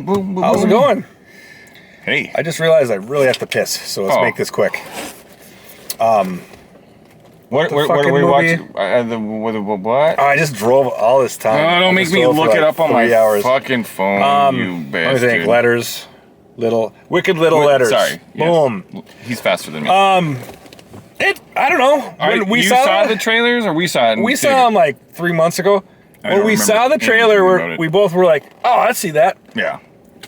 Boom, boom, boom. How's it going? Hey. I just realized I really have to piss, so let's make this quick. What are we watching? What? Oh, I just drove all this time. No, don't make me look it up on my fucking phone, you bastard. Let me think. Letters. Wicked Little Letters. Sorry. Boom. Yes. He's faster than me. I don't know. When we saw the trailers, or we saw it? We saw them like 3 months ago. When we saw the trailer, we both were like, "Oh, I see that." Yeah.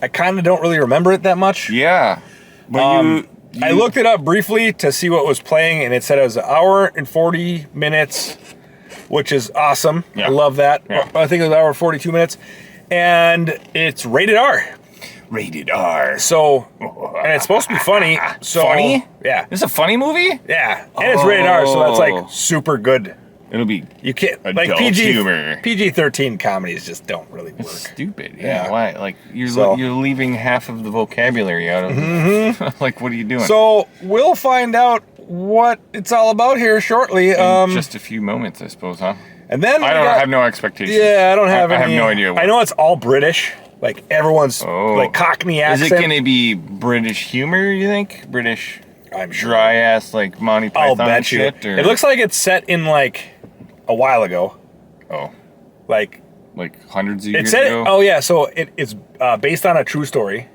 I kind of don't really remember it that much. Yeah. But I looked it up briefly to see what was playing, and it said it was 1 hour and 40 minutes, which is awesome. Yeah. I love that. Yeah. I think it was 1 hour and 42 minutes, and it's rated R. Rated R. So, and it's supposed to be funny. So, funny? Yeah. This is a funny movie? Yeah. And it's rated R, so that's like super good. It'll be You can't like adult humor. PG-13 comedies just don't really work. It's stupid. Yeah. Why? Like you're leaving half of the vocabulary out of like what are you doing? So we'll find out what it's all about here shortly. In just a few moments, I suppose, huh? And then I have no expectations. Yeah, I don't have any. I have no idea. I know it's all British. Like everyone's like Cockney accent. Is it going to be British humor? You think British? I'm sure. Dry ass like Monty Python shit. Or? It looks like it's set in like a while ago. Oh, like hundreds of years ago. Oh yeah, so it's based on a true story.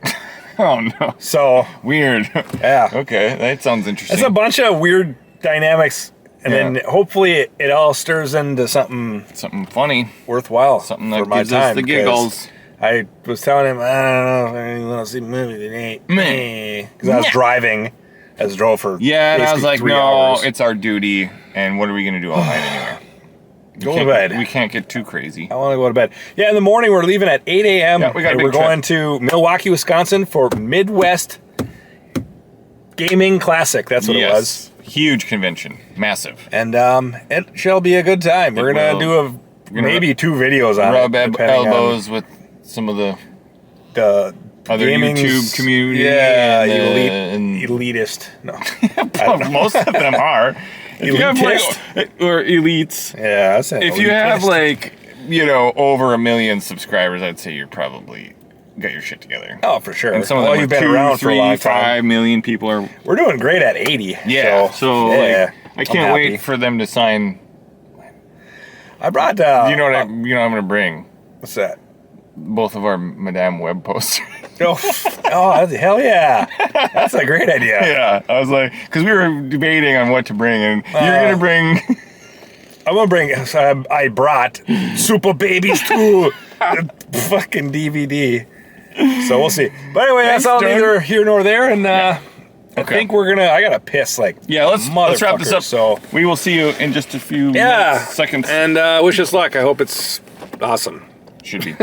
Oh no. So weird. Yeah. Okay, that sounds interesting. It's a bunch of weird dynamics, and then hopefully it all stirs into something funny, worthwhile, something that gives us the giggles. I was telling him, I don't know if I want to see the movie today. Because I was driving. I drove for and I was like, 3 hours. It's our duty, and what are we going to do all night anyway? Go to bed. We can't get too crazy. I want to go to bed. Yeah, in the morning we're leaving at 8 a.m. Yeah, we're going to Milwaukee, Wisconsin for Midwest Gaming Classic. That's what it was. Huge convention. Massive. And it shall be a good time. We're going to do maybe 2 videos on it. Rub elbows with some of the other YouTube community. Yeah, elitist. No. Most of them are. Or elites. Yeah, I said if you have over 1 million subscribers, I'd say you're probably got your shit together. Oh, for sure. And some of them you've been around for a long time. 5 million people are. We're doing great at 80. Yeah. So I can't wait for them to sign. I brought. You know what I'm gonna bring? What's that? Both of our Madame Web posters. Oh, hell yeah. That's a great idea. Yeah. I was like, because we were debating on what to bring, and you're going to bring... I'm going to bring... I brought Super Babies 2 fucking DVD. So we'll see. But anyway, that's all neither here nor there, and I think we're going to... I got to piss let's wrap this up. So we will see you in just a few seconds. And wish us luck. I hope it's awesome. Should be. You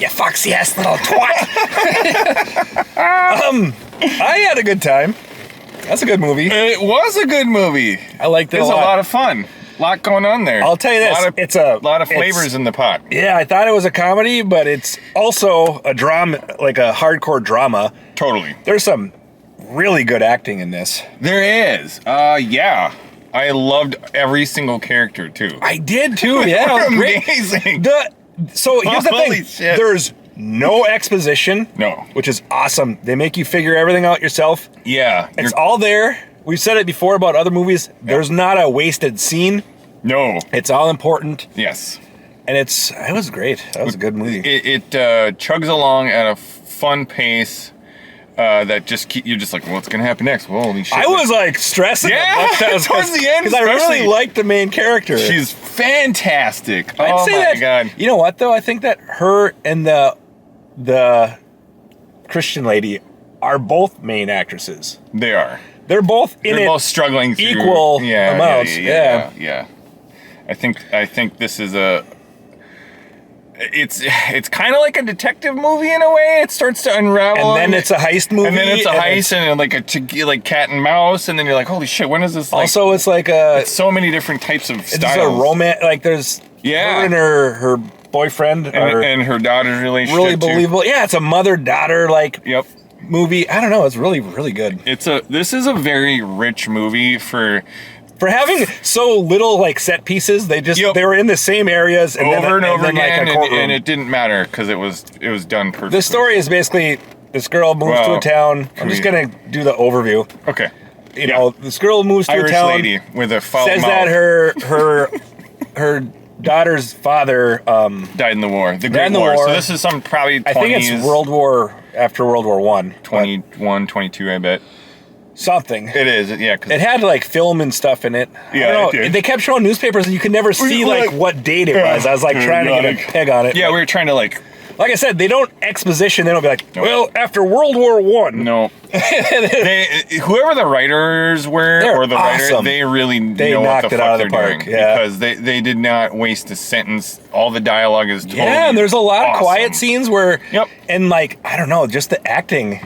foxy ass little twat. I had a good time. That's a good movie. It was a good movie. I liked it. It was a lot of fun. A lot going on there. I'll tell you this. It's a lot of flavors in the pot. Yeah, I thought it was a comedy, but it's also a drama, like a hardcore drama. Totally. There's some really good acting in this. There is. Yeah. I loved every single character too. I did too. Yeah. Amazing. So here's the thing. Shit. There's no exposition. No. Which is awesome. They make you figure everything out yourself. Yeah. It's all there. We've said it before about other movies. Yeah. There's not a wasted scene. No. It's all important. Yes. And it was great. That was a good movie. It chugs along at a fun pace. That you're just like, what's gonna happen next? Well, holy shit! I was like stressing. Towards the end, because I really liked the main character. She's fantastic. I'd say that. God. You know what though? I think that her and the Christian lady are both main actresses. They are. They're both both struggling through equal amounts. Yeah. I think this is It's kind of like a detective movie in a way. It starts to unravel, and then it's a heist movie, and then it's a heist, and like cat and mouse, and then you're like, holy shit, when is this? Also, it's like it's so many different types of styles. It's a romance. Like there's her and her boyfriend and her daughter's relationship. Really believable. Too. Yeah, it's a mother-daughter. Like yep. movie. I don't know. It's really, really good. This is a very rich movie for having so little like set pieces. They were in the same areas and over and over then, again, like, and it didn't matter because it was done perfectly. The story is basically this girl moves to a town. I'm just gonna do the overview. Okay. You know, this girl moves to Irish a town. lady with a foul says mouth. that her daughter's father died in the war. The died Great in the War. war. So this is some probably 20s. I think it's after World War One. 21, 22, I bet. Something. It is, yeah. It had like film and stuff in it. Yeah, I don't it know. did. They kept showing newspapers and you could never see like what date it was. I was like trying to get a peg on it. Yeah, we were trying to like I said, they don't exposition. They don't be like, well, after World War One. No. Whoever the writers were, or the writer, they really know what the fuck they're doing. Yeah. Because they did not waste a sentence. All the dialogue is totally and there's a lot of quiet awesome. scenes where, Yep. and like, I don't know, just the acting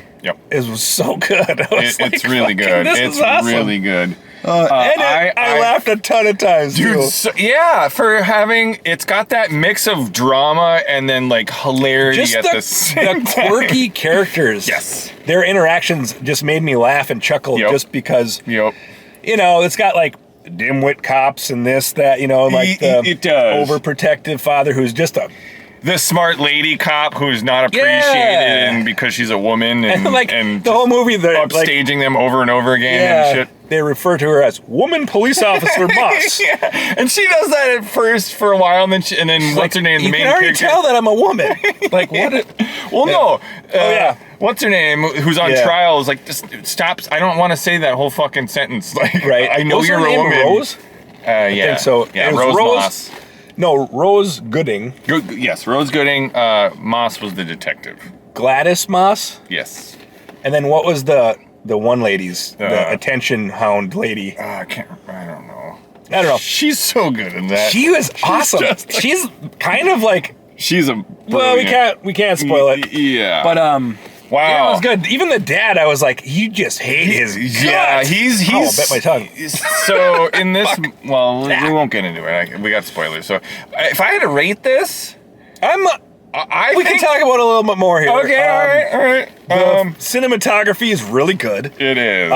was so good. It's really good. It's awesome. really good. And I laughed a ton of times, dude. too. So, yeah, for having it's got that mix of drama and then like hilarity Just at the same the quirky characters. Yes, their interactions just made me laugh and chuckle just because. Yep. You know, it's got like dimwit cops and this, that. You know, like the it does. overprotective father who's just the smart lady cop who's not appreciated and because she's a woman and like and the whole movie they're upstaging them over and over again and shit. They refer to her as woman police officer Moss. And she does that at first for a while and then what's her name? The main character. You can already tell that I'm a woman. Like what? No. Oh what's her name? Who's on trial is like, just stop. I don't want to say that whole fucking sentence. Like, I know you're a woman. Rose? I think so. Yeah, It was Rose Rose. Moss. No, Rose Gooding. Yes, Rose Gooding. Moss was the detective. Gladys Moss. Yes. And then what was the one lady's the attention hound lady? I don't know. I don't know. She's so good in that. She was awesome. She's kind of like. She's a. Well, we can't spoil it. Yeah. But wow, yeah, it was good. Even the dad, I was like, you just hate his guts. Yeah, he's. I bit my tongue. So in this, well, we won't get into it. We got spoilers. So if I had to rate this, we can talk about it a little bit more here. Okay, all right. The cinematography is really good. It is.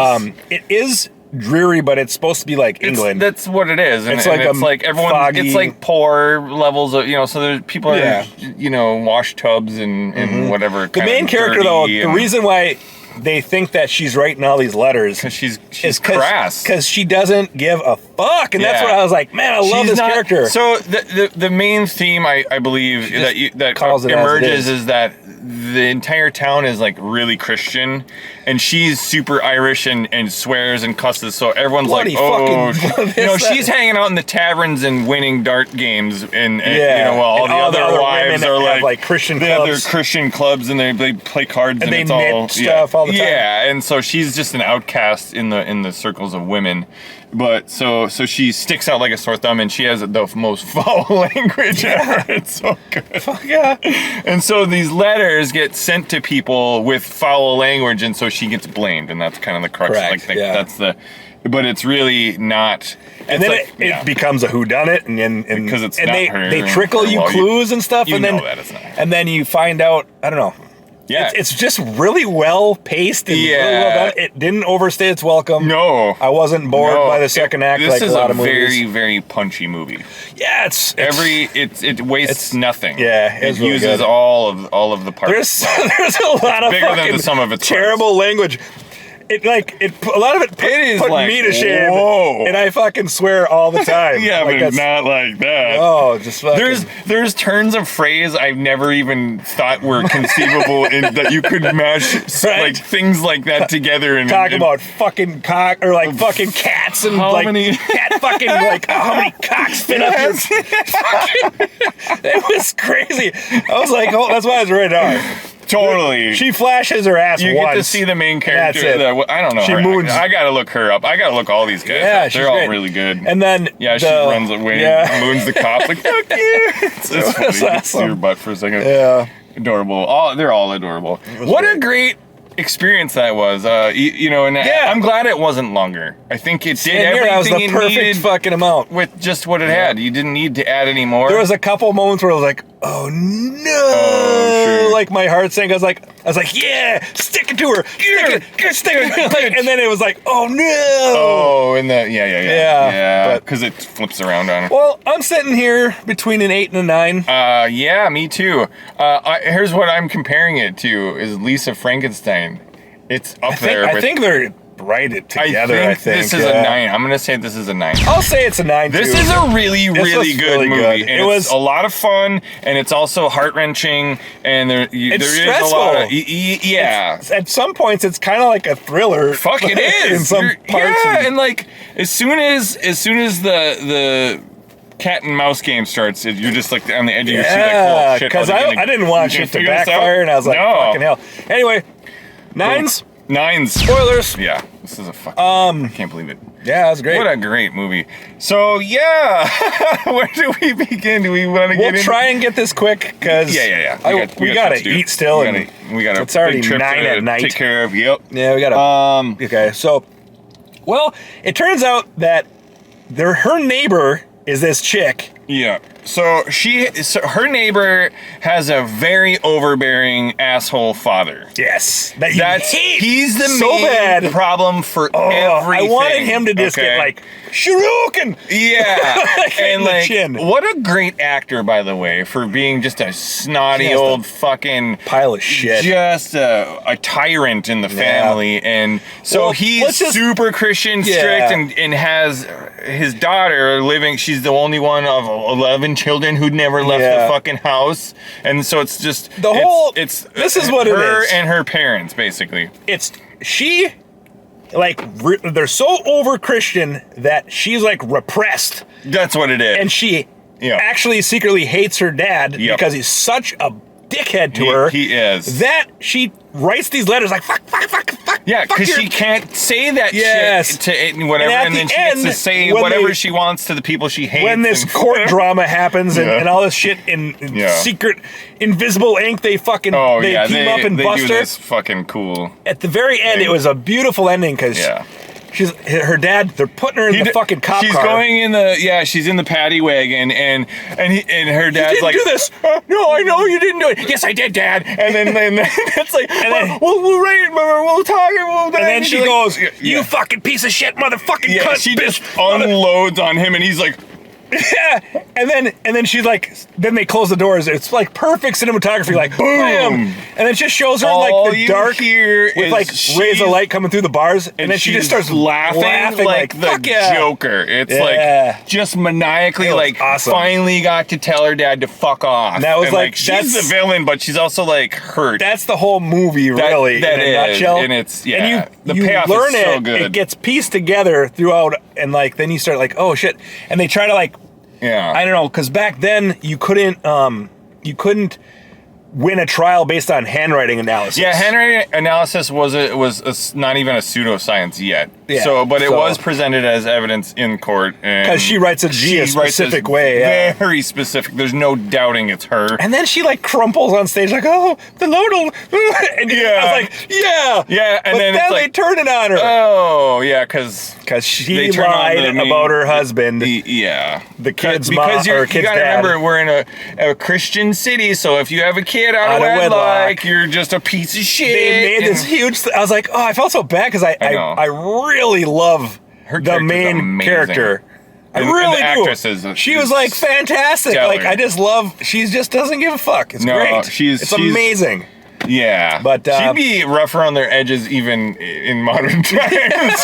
It is dreary, but it's supposed to be like England. That's what it is. And it's like everyone. foggy. It's like poor levels of So there's people are wash tubs and whatever. The main character though, the reason why they think that she's writing all these letters because she's crass, because she doesn't give a fuck, and that's what I was like, man, I love this character. So the main theme I believe that emerges is that the entire town is like really Christian, and she's super Irish and swears and cusses. So everyone's Bloody she's hanging out in the taverns and winning dart games, and while all the other wives are like Christian clubs. They have their Christian clubs and they play cards and they it's knit all stuff all the time. Yeah, and so she's just an outcast in the circles of women. But so she sticks out like a sore thumb, and she has the most foul language ever. It's so good. Fuck yeah. And so these letters get sent to people with foul language, and so she gets blamed, and that's kind of the crux. Correct. That's the. But it's really not. And then it becomes a whodunit, and because it's and not they her. trickle you clues and stuff, You and then know that it's not her. and then you find out. I don't know. Yeah, it's just really well paced and really well done. It didn't overstay its welcome. No, I wasn't bored by the second act. This is a lot of very, movies. very punchy movie. Yeah, it wastes nothing. Yeah, it really uses good. all of the parts. There's a lot of bigger than the sum of its terrible language. A lot of it put like, me to shame. Whoa. And I fucking swear all the time. Yeah, but it's not like that. Oh, just fucking. There's turns of phrase I've never even thought were conceivable in that you could mash like things like that together and talk about fucking cock or like fucking cats and how many cat fucking like how many cocks fit up your It was crazy. I was like, oh, that's why I was right on. Totally. She flashes her ass you once. get to see the main character. That's it. I don't know. She moons. I gotta look her up. I gotta look all these guys Yeah, up. she's They're all great. really good. And then she runs away, moons the cops like, fuck you. It's funny. That's You can awesome. see her butt for a second. Yeah. Adorable. They're all adorable. What a great experience that was. And I'm glad it wasn't longer. I think it did everything that was the it perfect needed fucking amount with just what it had. You didn't need to add any more. There was a couple moments where I was like, oh no! Oh, sure. Like my heart sank. I was like, yeah, stick it to her, stick it. Like, and then it was like, oh no! Oh, and yeah, but- because it flips around on her. Well, I'm sitting here between an 8 and a 9. Yeah, me too. Here's what I'm comparing it to: is Lisa Frankenstein. It's up there. I think they're right together. I think this is a 9. I'm gonna say this is a 9. I'll say it's a 9. This too. is a really good really movie. good. And It was a lot of fun, and it's also heart wrenching, and there is stressful. a lot of yeah. At some points, it's kind of like a thriller. Fuck, it is. in some parts. Yeah, and like as soon as the cat and mouse game starts, you're just like on the edge of your seat, like, oh shit. Because I didn't want shit to backfire, and I was like, fucking hell. Anyway, 9s. 9s. Spoilers. Yeah, this is a fucking. I can't believe it. Yeah, that was great. What a great movie. So yeah, where do we begin? Do we want to get in? We'll try and get this quick because Yeah. We gotta stuff to do. eat still. We got a it's already big trip 9 to at night. take care of. Yep. Yeah, we gotta. Okay, so, well, it turns out that her neighbor is this chick. Yeah. So her neighbor has a very overbearing asshole father. Yes, He's the so main bad. problem for everything. I wanted him to just get like shuriken. Yeah, and like chin. What a great actor, by the way, for being just a snotty old fucking pile of shit, just a tyrant in the family. And so he's super Christian, strict, and has his daughter living. She's the only one of 11 children who'd never left the fucking house, and so it's just this is what her it is. And her parents basically. They're so over Christian that she's like repressed. That's what it is. And she actually secretly hates her dad because he's such a dickhead to her. He is. That she writes these letters like fuck. Yeah, because she can't say that shit to whatever, and then she gets to say whatever she wants to the people she hates. When this court drama happens and all this shit in secret, invisible ink, they fucking they team up and bust her. This fucking cool. At the very end, it was a beautiful ending because her dad. They're putting her in the fucking cop car. She's going in she's in the paddy wagon, and her dad's like, "You didn't do this." No, I know you didn't do it. Yes, I did, Dad. And then it's like, we'll talk. And then she goes, "You fucking piece of shit, motherfucking cunt." She just unloads on him, and he's like. Yeah, and then she's like, then they close the doors. It's like perfect cinematography, like boom, and then it just shows her in like the dark with like rays of light coming through the bars, and then she just starts laughing like the Joker. It's like just maniacally like awesome. Finally got to tell her dad to fuck off. And that was like she's the villain, but she's also like hurt. That's the whole movie, really, in a nutshell. And it's the payoff is so good. It gets pieced together throughout, and like then you start like, oh shit, and they try to like. Yeah, I don't know, because back then you couldn't win a trial based on handwriting analysis. Yeah, handwriting analysis was not even a pseudoscience yet. Yeah, so it was presented as evidence in court. Because she writes a specific way. Very specific. There's no doubting it's her. And then she like crumples on stage like, oh, the Lord will... And I was like, yeah. Yeah, and then it's like, they turn it on her. Oh, yeah, because she lied about her husband. Yeah. The kid's mom or kid's dad. Because you got to remember, we're in a Christian city, so if you have a kid out of wedlock, you're just a piece of shit. They made this huge... I was like, oh, I felt so bad because I really love the main character. I really do. Actress she was like fantastic. Stellar. Like I just love. She just doesn't give a fuck. It's great. It's amazing. Yeah, but she'd be rough around their edges even in modern times.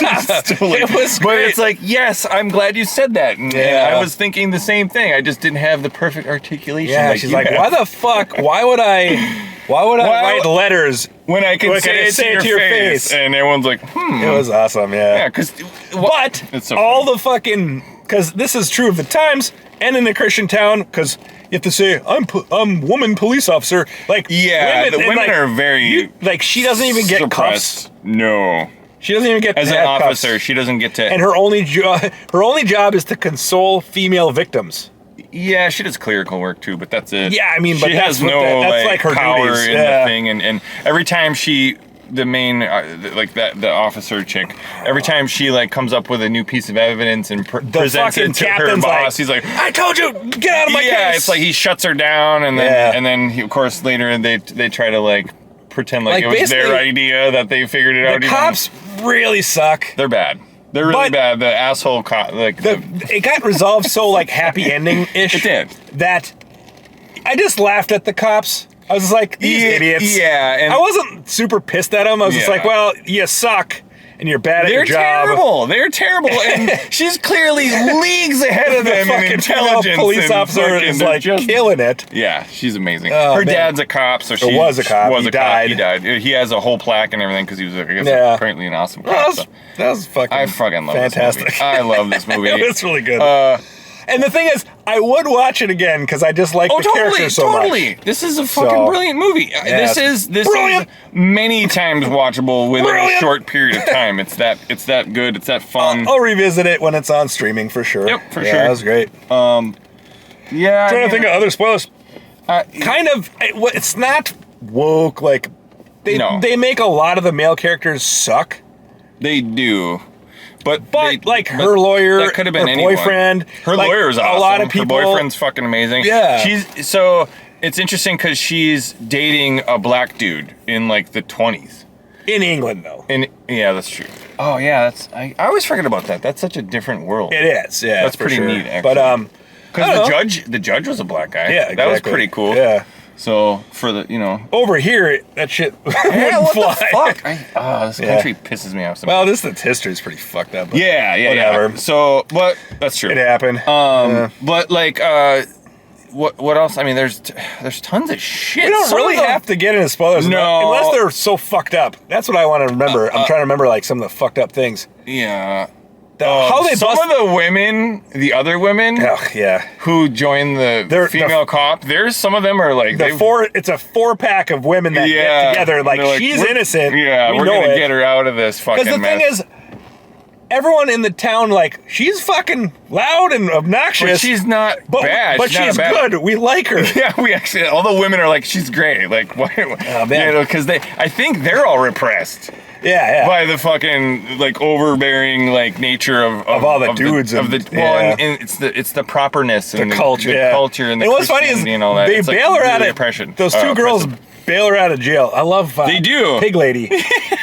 It was great. But it's like, yes, I'm glad you said that. And I was thinking the same thing. I just didn't have the perfect articulation. Yeah, she's like, why the fuck? Why would I write letters when I can say it to your face? And everyone's like, It was awesome, yeah. But all the fucking, because this is true of the times and in a Christian town, because you have to say, I'm woman police officer. Like, the women are very like, she doesn't even get cuffs. No. She doesn't even get as an officer. Cuffs. She doesn't get to. And her only job is to console female victims. Yeah, she does clerical work too, but that's it. Yeah, I mean, but she has no that's like her power duties. in the thing, and every time she the main like the officer chick, every time she like comes up with a new piece of evidence and presents it to her boss, he's like, I told you, get out of my case. Yeah, it's like he shuts her down, and then he, of course later they try to like pretend like it was their idea that they figured it out. The cops really suck. They're bad. They're really bad. The asshole cop, like it got resolved so like happy ending ish. It did. That I just laughed at the cops. I was just like, these idiots. Yeah, and I wasn't super pissed at them. I was just like, well, you suck. And you're bad at your job. They're terrible. And she's clearly leagues ahead of them in intelligence. Police officer is like killing it. Yeah, she's amazing. Her dad's a cop, so she was a cop. He died. He died. He has a whole plaque and everything because he was, I guess, apparently an awesome cop. That was fucking. I fucking love fantastic. This movie. I love this movie. It's really good. And the thing is, I would watch it again because I just like the characters so much. This is a fucking brilliant movie. Yeah, this is many times watchable within a short period of time. It's that good. It's that fun. I'll revisit it when it's on streaming for sure. Yep, for sure. That was great. Trying to think of other spoilers. It's not woke. Like they make a lot of the male characters suck. They do. But her lawyer, that could have been her boyfriend. Her lawyer is awesome. A lot of people. Her boyfriend's fucking amazing. Yeah. It's interesting because she's dating a black dude in like the 20s. In England, though. Yeah, that's true. Oh yeah, I always forget about that. That's such a different world. It is. Yeah, that's pretty neat. Actually. But because the judge was a black guy. Yeah, exactly. That was pretty cool. Yeah. So for the over here, that shit what fly. The fuck? This country pisses me off. Sometimes. Well, this history's pretty fucked up. Yeah, whatever. So, but that's true. It happened. But like, what else? I mean, there's tons of shit. We don't really have to get into spoilers, unless they're so fucked up. That's what I want to remember. I'm trying to remember like some of the fucked up things. Yeah. Some of the women, the other women, who join the female cop, some of them are like it's a 4-pack of women that get together. Like she's innocent. Yeah, we're gonna get her out of this fucking mess. Because the thing is, everyone in the town like she's fucking loud and obnoxious. But she's not bad. But she's good. We like her. Yeah, we actually. All the women are like, she's great. Like, why? Because I think they're all repressed. Yeah. By the fucking like overbearing like nature of all the dudes and it's the properness and the culture, and what's funny is and all that. They bail her out of oppression. Those two girls bail her out of jail. I love they do. Pig Lady.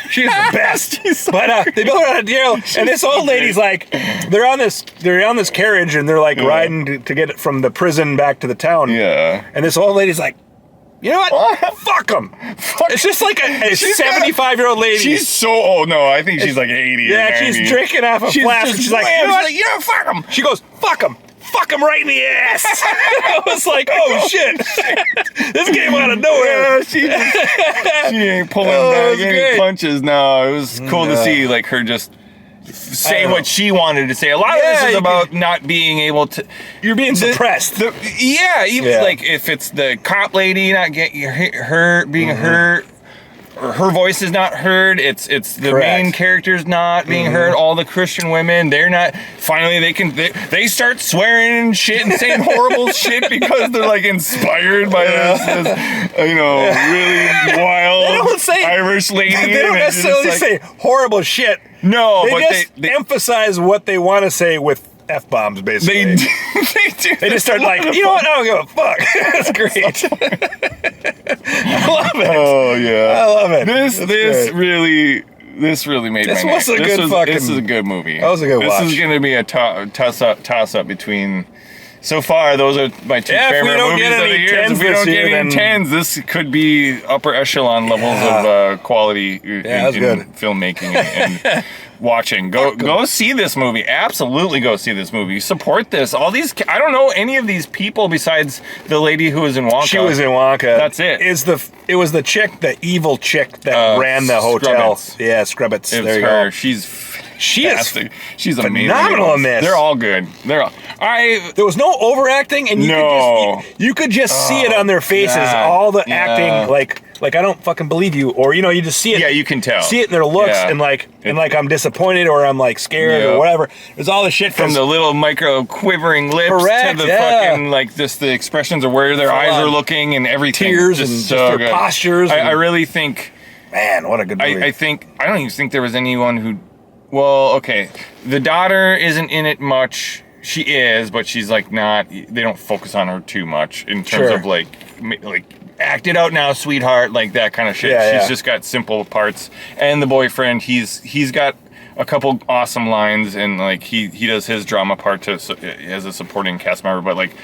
She's the best. But they bail her out of jail, and this old lady's like, they're on this carriage and they're like riding to get it from the prison back to the town. Yeah. And this old lady's like, you know what? Fuck them. It's just like a 75-year-old lady. She's so old. No, I think she's like 80 Yeah, or 90. she's drinking off a flask. She's like, you know what? Yeah, fuck them. She goes, fuck them. Fuck him right in the ass. I was like, oh shit. This came out of nowhere. Yeah, she ain't pulling back any punches. No, it was cool to see like her just say what she wanted to say. A lot of this is about not being able to. You're being suppressed. Like if it's the cop lady not getting her being her. Her voice is not heard. It's the main characters not being heard. All the Christian women, they're not. Finally, they start swearing and shit and saying horrible shit because they're like inspired by this really wild Irish lady. They don't necessarily say horrible shit. No, they emphasize what they want to say with F-bombs, basically. They do. They just start like, you know what? I don't give a fuck. That's great. I love it. Oh yeah, I love it. This really made my night. This is a good movie. That was a good watch. This is going to be a toss up between. So far, those are my two favorite movies of the year. If we don't get any 10s, this could be upper echelon levels of quality in filmmaking and watching. Go see this movie. Absolutely go see this movie. Support this. All these, I don't know any of these people besides the lady who was in Wonka. She was in Wonka. That's it. It was the chick, the evil chick that ran the hotel. Scrubbits. Yeah, Scrubbits. There you go. She's amazing. Phenomenal in this. They're all good. There was no overacting, and you could just see it on their faces. God. All the acting, like I don't fucking believe you, or you just see it. Yeah, you can tell. See it in their looks, and I'm disappointed, or I'm like scared, or whatever. There's all the shit from the little micro quivering lips to the fucking just the expressions of where their eyes are looking and everything. Tears and just their postures. I really think Man, what a good movie. I don't even think there was anyone who. Well, okay, the daughter isn't in it much. She is, but she's like not. They don't focus on her too much in terms of like act it out now, sweetheart, like that kind of shit. She's just got simple parts. And the boyfriend, he's got a couple awesome lines, and like he does his drama part as a supporting cast member. But like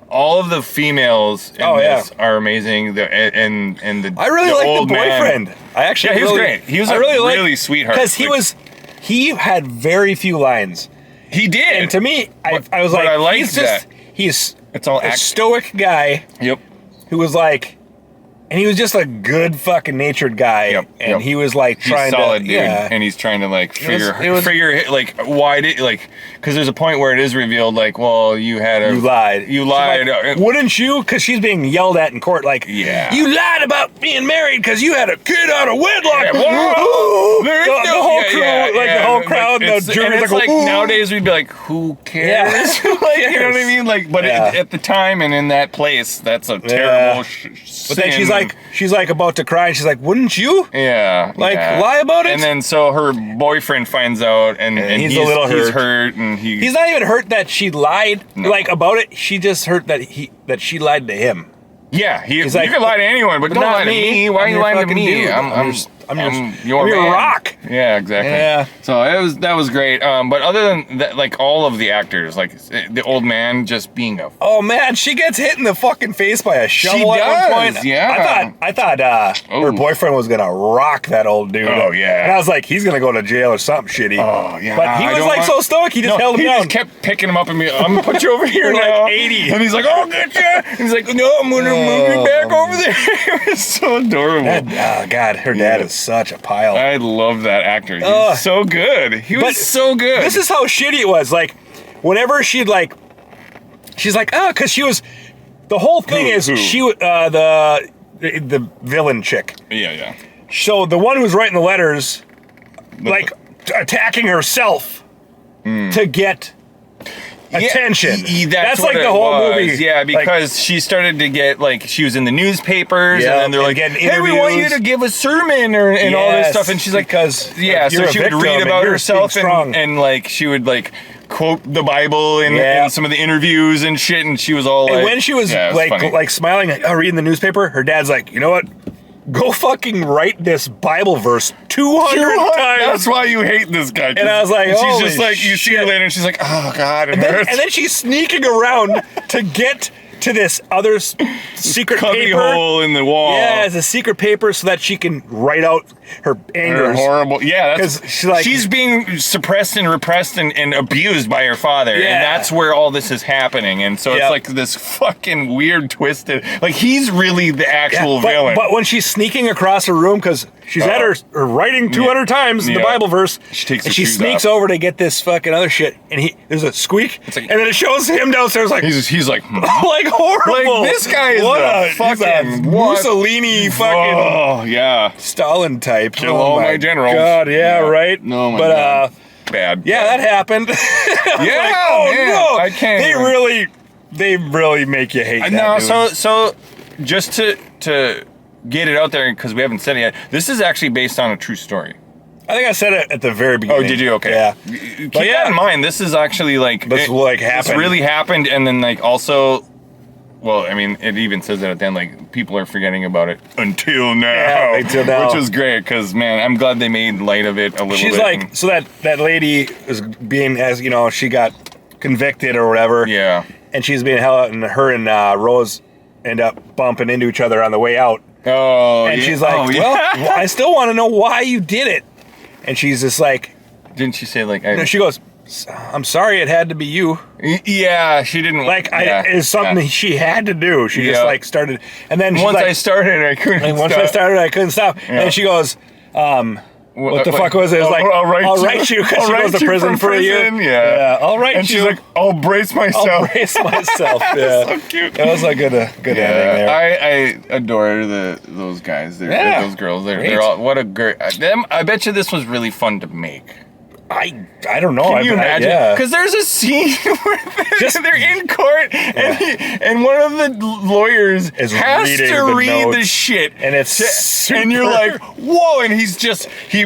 all of the females in this are amazing. I really like the boyfriend. Man. He was great. He was really sweetheart because he had very few lines. He did, and to me, I was like, he's a stoic guy. Yep. Who was like. And he was just a good fucking natured guy, and he was like trying solid, to, dude. And he's trying to like figure like why did like because there's a point where it is revealed like, well, you lied, like, wouldn't you? Because she's being yelled at in court, like, you lied about being married because you had a kid out of wedlock. The whole crew, the whole crowd, and the jury's like nowadays we'd be like, who cares? You know what I mean? Like, but at the time and in that place, that's a terrible. But then she's like about to cry, and she's like, "Wouldn't you? Lie about it?" And then so her boyfriend finds out, and he's a little hurt. He's hurt, and he's not even hurt that she lied about it. She just hurt that she lied to him. Yeah, he's like, you can lie to anyone, but don't lie to me. Why are you lying to me? I'm your rock. Yeah, exactly. Yeah. So that was great. But other than that, like all of the actors, like the old man just being a. Oh man, she gets hit in the fucking face by a shovel at one point. Yeah. I thought her boyfriend was gonna rock that old dude. Oh yeah. And I was like, he's gonna go to jail or something shitty. Oh yeah. But he was like so stoic. He just held him down. He just kept picking him up and I'm gonna put you over here now. Like 80. And he's like, oh, get you. And he's like, no, I'm gonna move you back over there. It's so adorable. God, her dad is such a pile. I love that actor. He's so good. He was so good. This is how shitty it was. Like, whenever she's like, because she was. The whole thing is she the villain chick. Yeah. So the one who's writing the letters, like attacking herself to get attention. That's like the whole movie. Yeah, because she started to get like she was in the newspapers, and then they're like, "Hey, we want you to give a sermon and all this stuff." And she's like, so she would read about herself and like she would like quote the Bible in some of the interviews and shit, and she was all like, when she was like smiling, reading the newspaper, her dad's like, you know what? Go fucking write this Bible verse 200 times. That's why you hate this guy. And I was like, she's just like, you see her later, and she's like, oh God, it hurts. And then she's sneaking around to get to this other secret paper hole in the wall. Yeah, it's a secret paper so that she can write out her anger. Horrible. Yeah, that's she's being suppressed and repressed and abused by her father, and that's where all this is happening. And so it's like this fucking weird twisted. Like he's really the actual villain. But when she's sneaking across her room because she's had her writing 200 times the Bible verse, she sneaks over to get this fucking other shit, and there's a squeak, and then it shows him downstairs like he's like like horrible. Like this guy is fucking Mussolini fucking Stalin type. Kill all my generals. God, right. No, my God. Bad. Yeah, that happened. No, I can't. They really make you hate that. No, so just to get it out there because we haven't said it yet. This is actually based on a true story. I think I said it at the very beginning. Oh, did you? Okay. Yeah. Keep that in mind. This is actually like this happened. This really happened, and then like also. Well, I mean, it even says that at the end, like, people are forgetting about it until now. Which is great, because, man, I'm glad they made light of it a little bit. She's like, so that lady is being, as you know, she got convicted or whatever. Yeah. And she's being held out, and her and Rose end up bumping into each other on the way out. Oh, and she's like, well, I still want to know why you did it. And she's just like... Didn't she say, like... No, she goes... I'm sorry it had to be you. Yeah, she didn't like. It's something she had to do. She just like started, and then once I started, I couldn't. And once I started, I couldn't stop. Yeah. And she goes, "What the fuck was it?" It was like, "I'll write you," because she goes to prison for a year. Yeah, I'll write you. And she's like, "I'll brace myself." I'll brace myself. Yeah, so cute. That was a good ending there. I adore those guys. Those girls. They're all what a great. I bet you this was really fun to make. I don't know. Can you imagine? Yeah. Because there's a scene where they're in court and one of the lawyers has to read the shit. And and you're like, whoa, and he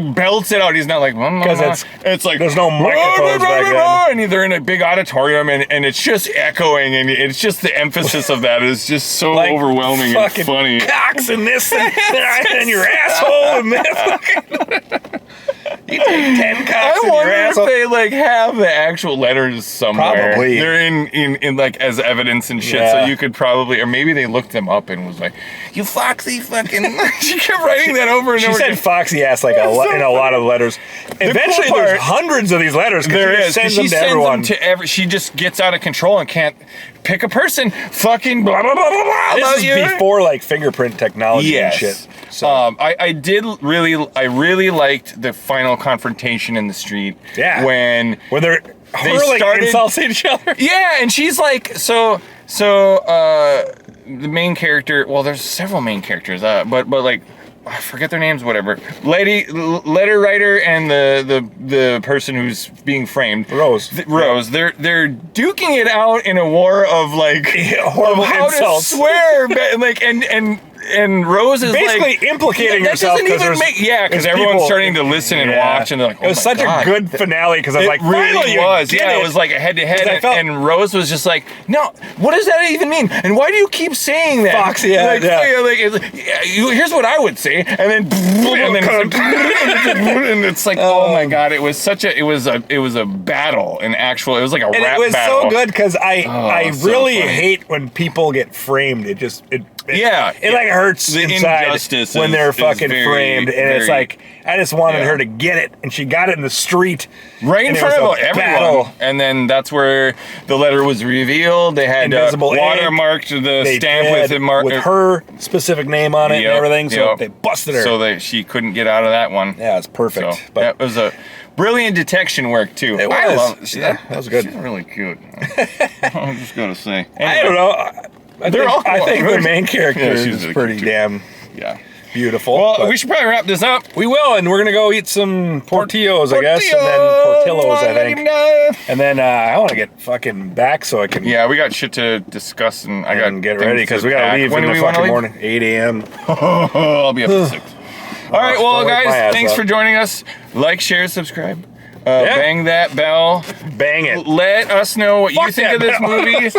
belts it out. He's not like, because it's like, there's no microphones back then. And they're in a big auditorium and it's just echoing, and it's just the emphasis of that is just so overwhelming and funny. Cocks and this and your asshole and this. You take 10 cocks I wonder if they like have the actual letters somewhere. Probably. They're in like as evidence and shit, so you could probably, or maybe they looked them up and was like, "You foxy fucking." She kept writing that over and over. She said foxy ass like in a lot of letters. Eventually, there's hundreds of these letters. There is. She sends them to everyone. She just gets out of control and can't pick a person. Fucking blah blah blah blah blah. This is before like fingerprint technology and shit. So I really liked the final confrontation in the street. Yeah. When they started insults at each other. Yeah, and she's like, so the main character. Well, there's several main characters. But like, I forget their names. Whatever. Letter writer and the person who's being framed. Rose. They're duking it out in a war of like horrible how insults. To swear, like and Rose is basically like, implicating herself because everyone's starting to listen and watch, and they're like, it was such a good finale because I was like, really was. Yeah, it was like a head to head, and Rose was just like, no, what does that even mean? And why do you keep saying that? Fox, here's what I would say, and then and it's like, oh my god, it was such a, it was a battle, an actual, it was like a rap battle. It was so good because I really hate when people get framed. It like hurts the inside when they're fucking framed, and it's like I just wanted her to get it, and she got it in the street, right in front of everyone. Battle. And then that's where the letter was revealed. They had watermarked the stamp with her specific name on it and everything. So they busted her. So she couldn't get out of that one. Yeah, it's perfect. So that was a brilliant detection work too. It was. I love it. That was good. She's really cute. I'm just gonna say. Anyway. I don't know. I think the main character is pretty damn beautiful. Well, we should probably wrap this up. We will, and we're going to go eat some Portillos, I guess, and then Portillos, I think. And then I want to get fucking back so I can... Yeah, we got shit to discuss, and I got to get ready, because we got to leave in the fucking morning. 8 a.m. I'll be up at 6. All right, well, guys, thanks for joining us. Like, share, subscribe. Bang that bell. Bang it. Let us know what you think of this movie.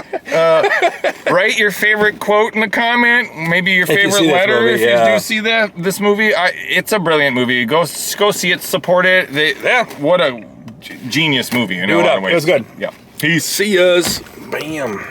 Write your favorite quote in the comment. Maybe your favorite letter if you do see this movie. It's a brilliant movie. Go see it. Support it. What a genius movie in a lot of ways. It was good. Yeah. Peace. See yas. Bam.